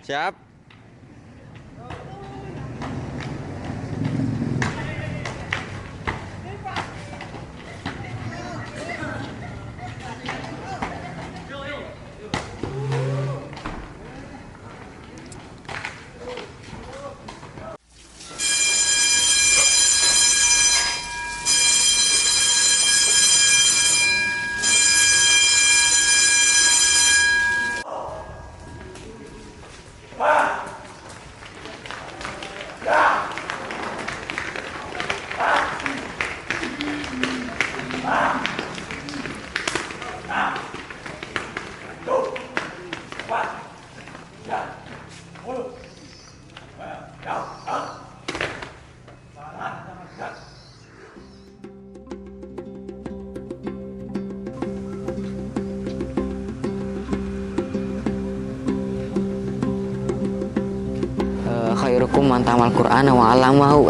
Siap. Khairukum man ta'amal Qur'ana wa 'allamahu.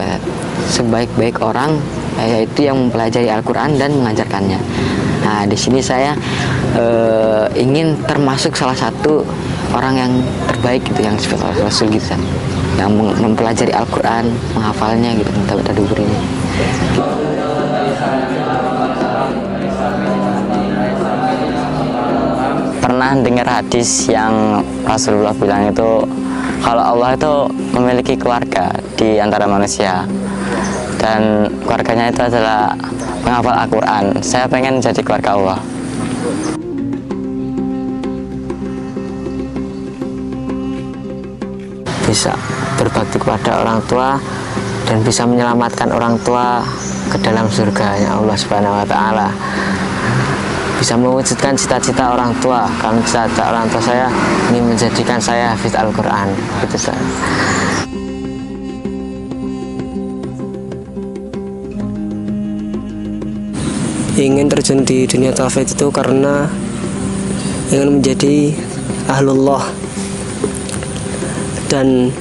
Sebaik-baik orang yaitu yang mempelajari Al-Qur'an dan mengajarkannya. Nah, di sini saya ingin termasuk salah satu orang yang terbaik gitu, yang seperti Rasul gitu, yang mempelajari Al-Qur'an, menghafalnya gitu, mentadabbur ini. Pernah dengar hadis yang Rasulullah bilang itu, kalau Allah itu memiliki keluarga di antara manusia dan keluarganya itu adalah menghafal Al-Quran. Saya pengen jadi keluarga Allah. Bisa berbakti kepada orang tua dan bisa menyelamatkan orang tua ke dalam surganya Allah Subhanahu wa Ta'ala. Bisa mewujudkan cita-cita orang tua. Kalau cita-cita orang tua saya ingin menjadikan saya hafiz Al-Quran, gitu saya. Ingin terjun di dunia tahfidz itu karena ingin menjadi ahlullah dan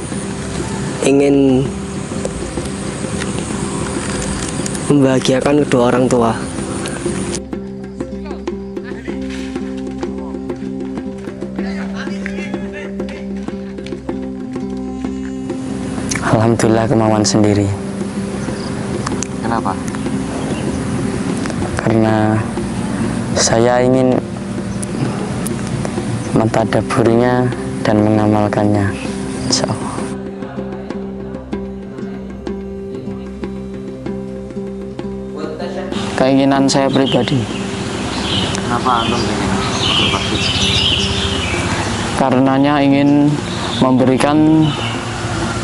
ingin membahagiakan kedua orang tua. Alhamdulillah, kemauan sendiri. Kenapa? Karena saya ingin mentadabburinya dan mengamalkannya, insya Allah. Keinginan saya pribadi. Kenapa antum ingin berbakti? Karenanya ingin memberikan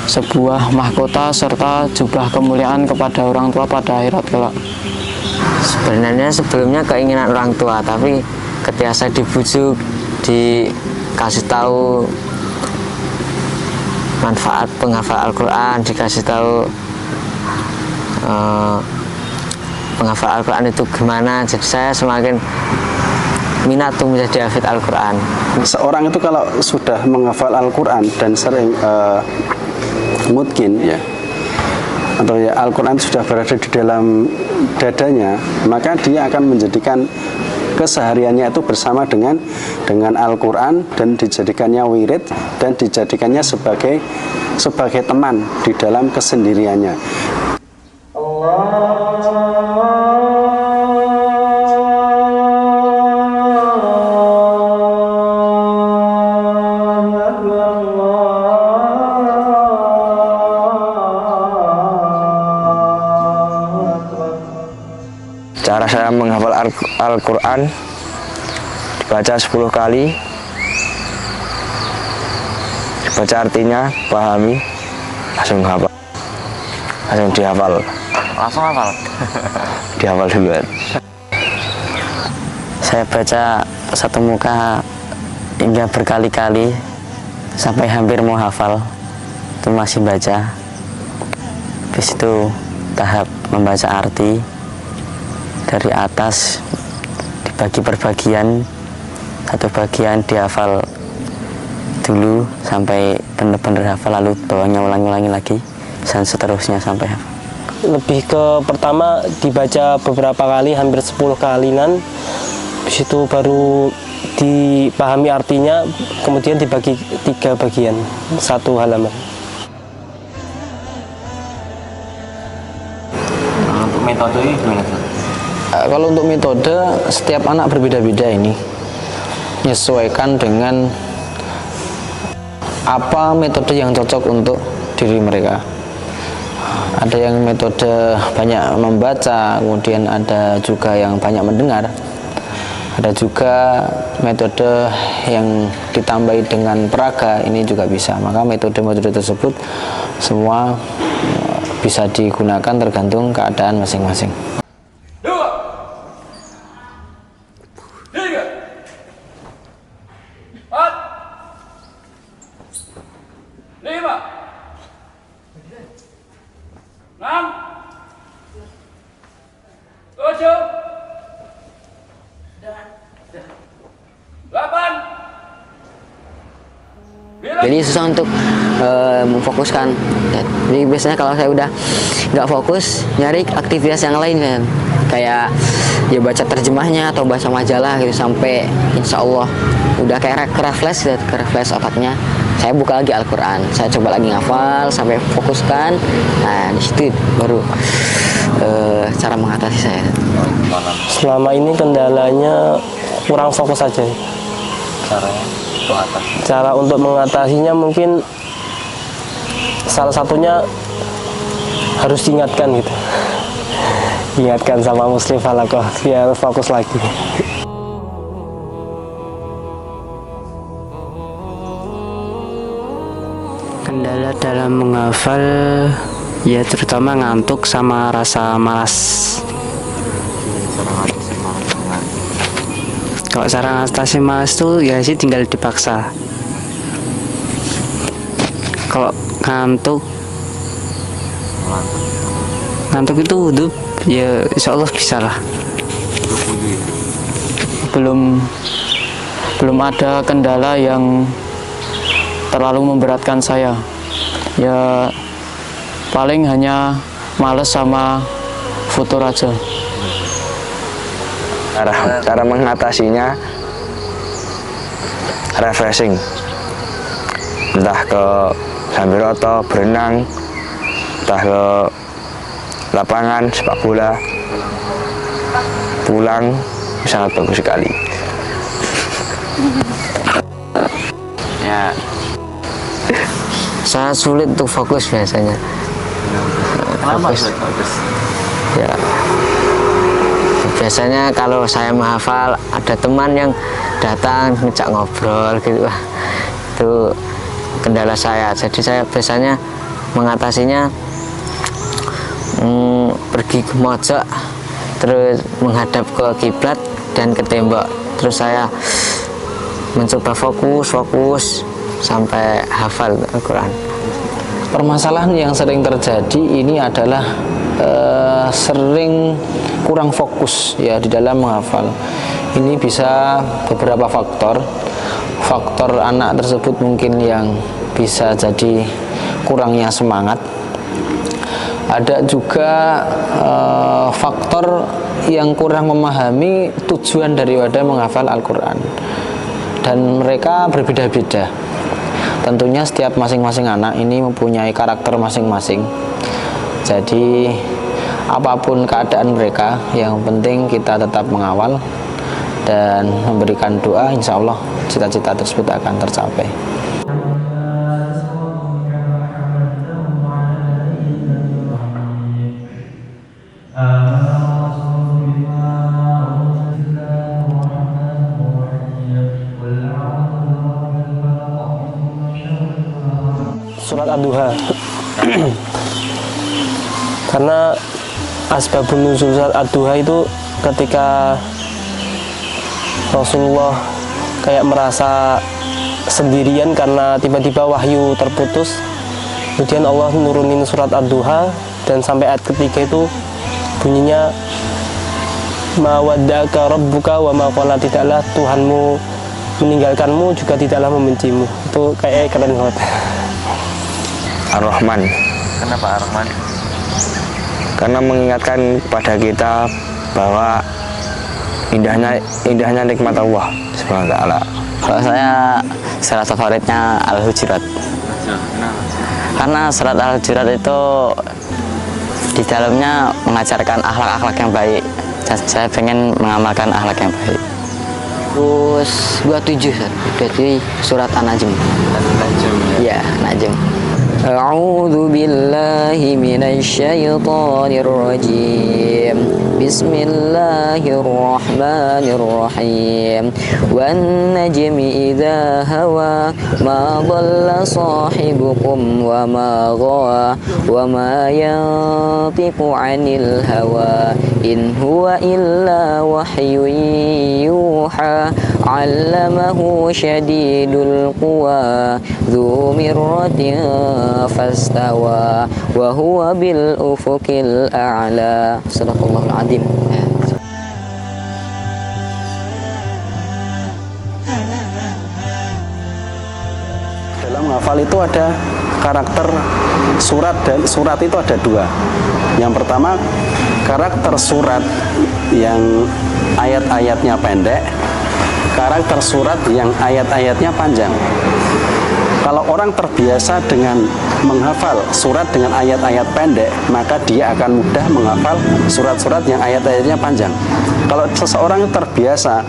sebuah mahkota serta jubah kemuliaan kepada orang tua pada akhirat kelak. Sebenarnya sebelumnya keinginan orang tua, tapi ketika saya dibujuk, dikasih tahu manfaat penghafal Al-Quran, dikasih tahu penghafal Al-Quran itu gimana, jadi saya semakin minat untuk menjadi hafid Al-Quran. Seorang itu kalau sudah menghafal Al-Quran dan sering mungkin ya, atau ya Al-Quran sudah berada di dalam dadanya, maka dia akan menjadikan kesehariannya itu bersama dengan Al-Quran dan dijadikannya wirid dan dijadikannya sebagai teman di dalam kesendiriannya. Cara saya menghafal Al-Quran, dibaca 10 kali, dibaca artinya, pahami, langsung hafal, langsung dihafal. Langsung hafal? Dihafal duluan. Saya baca satu muka hingga berkali-kali sampai hampir mau hafal, itu masih baca. Habis itu tahap membaca arti, dari atas dibagi per bagian, satu bagian dihafal dulu sampai benar-benar hafal, lalu bawahnya ulangi lagi dan seterusnya sampai hafal. Lebih ke pertama dibaca beberapa kali, hampir 10 kalian, habis itu baru dipahami artinya, kemudian dibagi 3 bagian, 1 halaman. Untuk metode ini gimana, Ustaz? Kalau untuk metode, setiap anak berbeda-beda ini. Menyesuaikan dengan apa metode yang cocok untuk diri mereka. Ada yang metode banyak membaca, kemudian ada juga yang banyak mendengar. Ada juga metode yang ditambahi dengan peraga, ini juga bisa. Maka metode-metode tersebut semua bisa digunakan tergantung keadaan masing-masing. 2, 3, 4, 5, 6, 7, 8. Jadi susah untuk memfokuskan. Jadi biasanya kalau saya udah nggak fokus, nyari aktivitas yang lain kan, kayak ya baca terjemahnya atau baca majalah gitu, sampai insya Allah udah kayak refresh otaknya. Saya buka lagi Al-Quran, saya coba lagi ngafal sampai fokuskan. Nah di situ baru cara mengatasi saya. Selama ini kendalanya kurang fokus saja. Cara untuk mengatasinya mungkin salah satunya harus diingatkan gitu. Ingatkan sama Muslim Falakoh biar fokus lagi. Kendala dalam menghafal ya terutama ngantuk sama rasa malas. Kalau cara ngatasi malas tuh ya sih tinggal dipaksa. Kalau ngantuk itu wudhu ya insya Allah bisa lah. Belum ada kendala yang terlalu memberatkan saya. Ya paling hanya males sama futur aja. Cara mengatasinya refreshing, entah ke sambil roto, berenang, entah ke lapangan sepak bola, pulang sangat bagus sekali. Ya, Sangat sulit untuk fokus biasanya. kenapa Fokus. bagus? Ya, biasanya kalau saya menghafal ada teman yang datang ngejak ngobrol gitu, wah, itu kendala saya. Jadi saya biasanya mengatasinya pergi ke mojok, terus menghadap ke kiblat dan ke tembok, terus saya mencoba fokus sampai hafal Al-Quran. Permasalahan yang sering terjadi ini adalah sering kurang fokus ya di dalam menghafal. Ini bisa beberapa faktor. Faktor anak tersebut mungkin yang bisa jadi kurangnya semangat. Ada juga faktor yang kurang memahami tujuan daripada menghafal Al-Quran. Dan mereka berbeda-beda. Tentunya setiap masing-masing anak ini mempunyai karakter masing-masing. Jadi apapun keadaan mereka, yang penting kita tetap mengawal dan memberikan doa, insya Allah cita-cita tersebut akan tercapai. Surat Ad-Duha. Karena asbabun nuzul surat Ad-Duha itu ketika Rasulullah kayak merasa sendirian karena tiba-tiba wahyu terputus, kemudian Allah nurunin surat Ad-Duha, dan sampai ayat ketiga itu bunyinya ma wadda'aka rabbuka wa ma qala, tidaklah Tuhanmu meninggalkanmu juga tidaklah membencimu. Itu kayak keren banget. Ar-Rahman, Kenapa Ar-Rahman? karena mengingatkan kepada kita bahwa indahnya nikmat Allah Subhanahu wa taala. Kalau saya surat favoritnya Al-Hujurat. Karena surat Al-Hujurat itu di dalamnya mengajarkan akhlak-akhlak yang baik. Saya pengen mengamalkan akhlak yang baik. Terus 27 berarti surat An-Najm. Ya, Najm. A'udzu billahi minasyaitonir rajim. Bismillahirrahmanirrahim. Wan najmi idza hawa ma dhalla sahibukum wa ma ghawa wa ma yantiqu 'anil hawa in huwa illa wahyun yuha 'allamahu syadidul quwa dzu mirratin fastawa wa huwa bil ufuqil a'la. Sadaqallahul azim. Dalam menghafal itu ada karakter surat, dan surat itu ada dua. Yang pertama, karakter surat yang ayat-ayatnya pendek, karakter surat yang ayat-ayatnya panjang. Kalau orang terbiasa dengan menghafal surat dengan ayat-ayat pendek, maka dia akan mudah menghafal surat-surat yang ayat-ayatnya panjang. Kalau seseorang terbiasa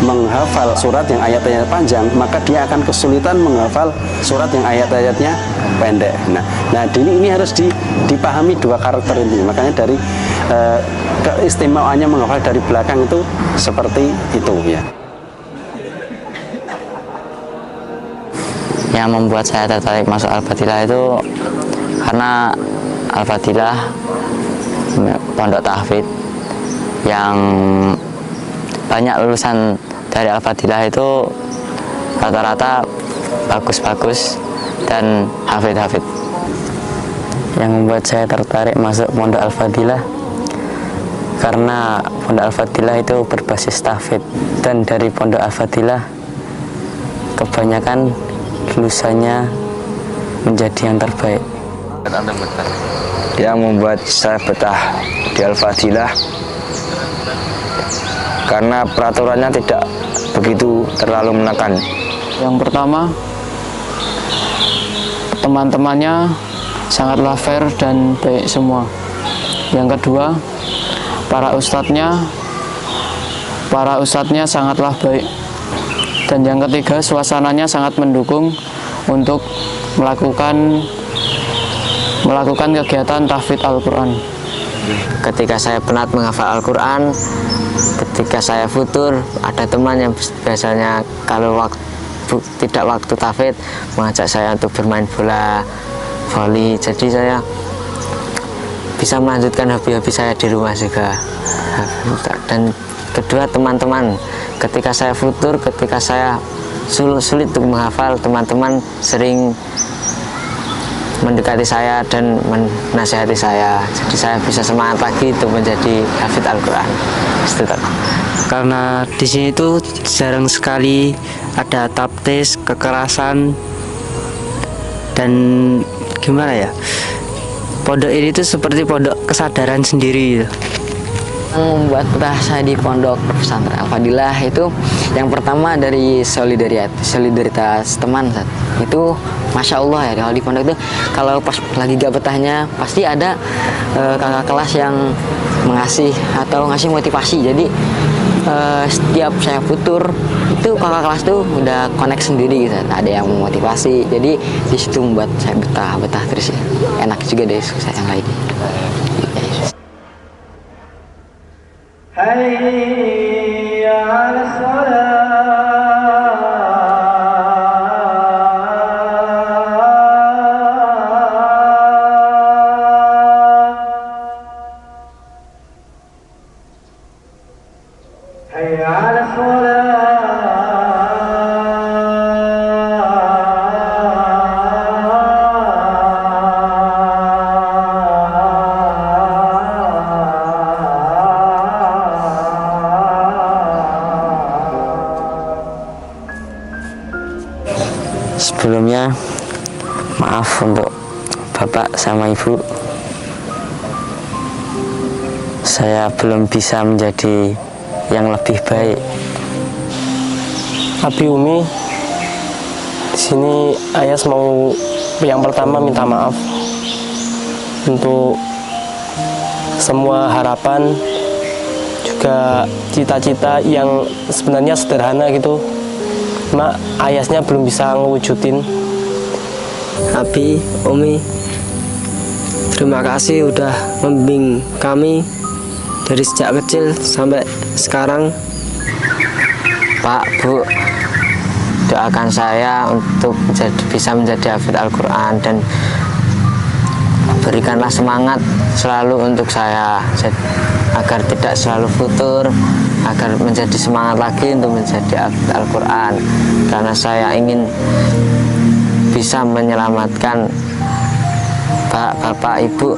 menghafal surat yang ayat-ayatnya panjang, maka dia akan kesulitan menghafal surat yang ayat-ayatnya pendek. Nah, ini harus dipahami dua karakter ini. Makanya dari keistimewaannya menghafal dari belakang itu seperti itu ya. Yang membuat saya tertarik masuk Al-Fadilah itu karena Al-Fadilah pondok tahfidz yang banyak lulusan dari Al-Fadilah itu rata-rata bagus-bagus dan hafidz-hafidz. Yang membuat saya tertarik masuk pondok Al-Fadilah karena pondok Al-Fadilah itu berbasis tahfidz, dan dari pondok Al-Fadilah kebanyakan lulusannya menjadi yang terbaik. Yang membuat saya betah di Al-Fadilah karena peraturannya tidak begitu terlalu menekan. Yang pertama, teman-temannya sangatlah fair dan baik semua. Yang kedua, para ustadznya sangatlah baik. Dan yang ketiga, suasananya sangat mendukung untuk melakukan kegiatan tahfidz Al-Quran. Ketika saya penat menghafal Al-Quran, ketika saya futur, ada teman yang biasanya kalau tidak waktu tahfidz mengajak saya untuk bermain bola voli. Jadi saya bisa melanjutkan hobi-hobi saya di rumah juga. Dan kedua, teman-teman, ketika saya futur, ketika saya sulit untuk menghafal, teman-teman sering mendekati saya dan menasihati saya. Jadi saya bisa semangat lagi untuk menjadi hafidz Al-Quran. Karena di sini tuh jarang sekali ada taptis, kekerasan, dan gimana ya, pondok ini tuh seperti pondok kesadaran sendiri gitu. Yang membuat betah saya di pondok pesantren Al-Fadilah itu yang pertama dari solidaritas teman. Itu Masya Allah ya, kalau di pondok itu kalau pas lagi gak betahnya pasti ada kakak kelas yang mengasih atau ngasih motivasi. Jadi setiap saya futur itu kakak kelas tuh udah connect sendiri gitu. Ada yang memotivasi, jadi di situ membuat saya betah terus ya. Enak juga deh saya yang lain. حي على الصلاة حي على Sebelumnya maaf untuk bapak sama ibu, saya belum bisa menjadi yang lebih baik. Abi, Umi, di sini Ayas mau yang pertama minta maaf untuk semua harapan, juga cita-cita yang sebenarnya sederhana gitu, cuma Ayasnya belum bisa ngewujudin. Abi, Umi, terima kasih udah membimbing kami dari sejak kecil sampai sekarang. Pak, Bu, doakan saya untuk bisa menjadi hafid Al-Quran, dan berikanlah semangat selalu untuk saya agar tidak selalu futur, agar menjadi semangat lagi untuk menjadi hafid Al-Quran, karena saya ingin bisa menyelamatkan bapak ibu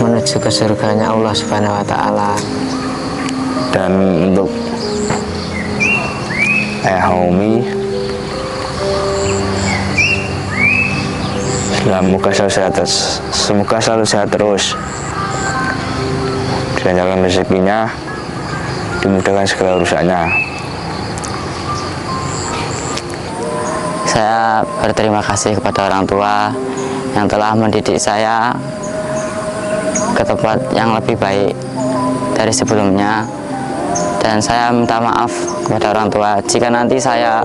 menuju ke surganya Allah Subhanahu wa Ta'ala. Dan untuk Ayah Umi, semoga selalu sehat terus, dilancarkan rezekinya, dimudahkan segala urusannya. Saya berterima kasih kepada orang tua yang telah mendidik saya ke tempat yang lebih baik dari sebelumnya, dan saya minta maaf kepada orang tua jika nanti saya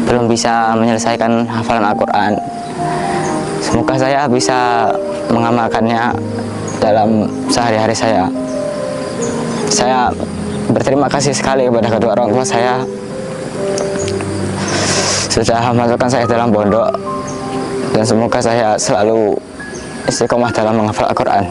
belum bisa menyelesaikan hafalan Al-Quran. Semoga saya bisa mengamalkannya dalam sehari-hari saya. Saya berterima kasih sekali kepada kedua orang tua saya sudah memasukkan saya dalam pondok, dan semoga saya selalu istiqomah dalam menghafal Al-Quran.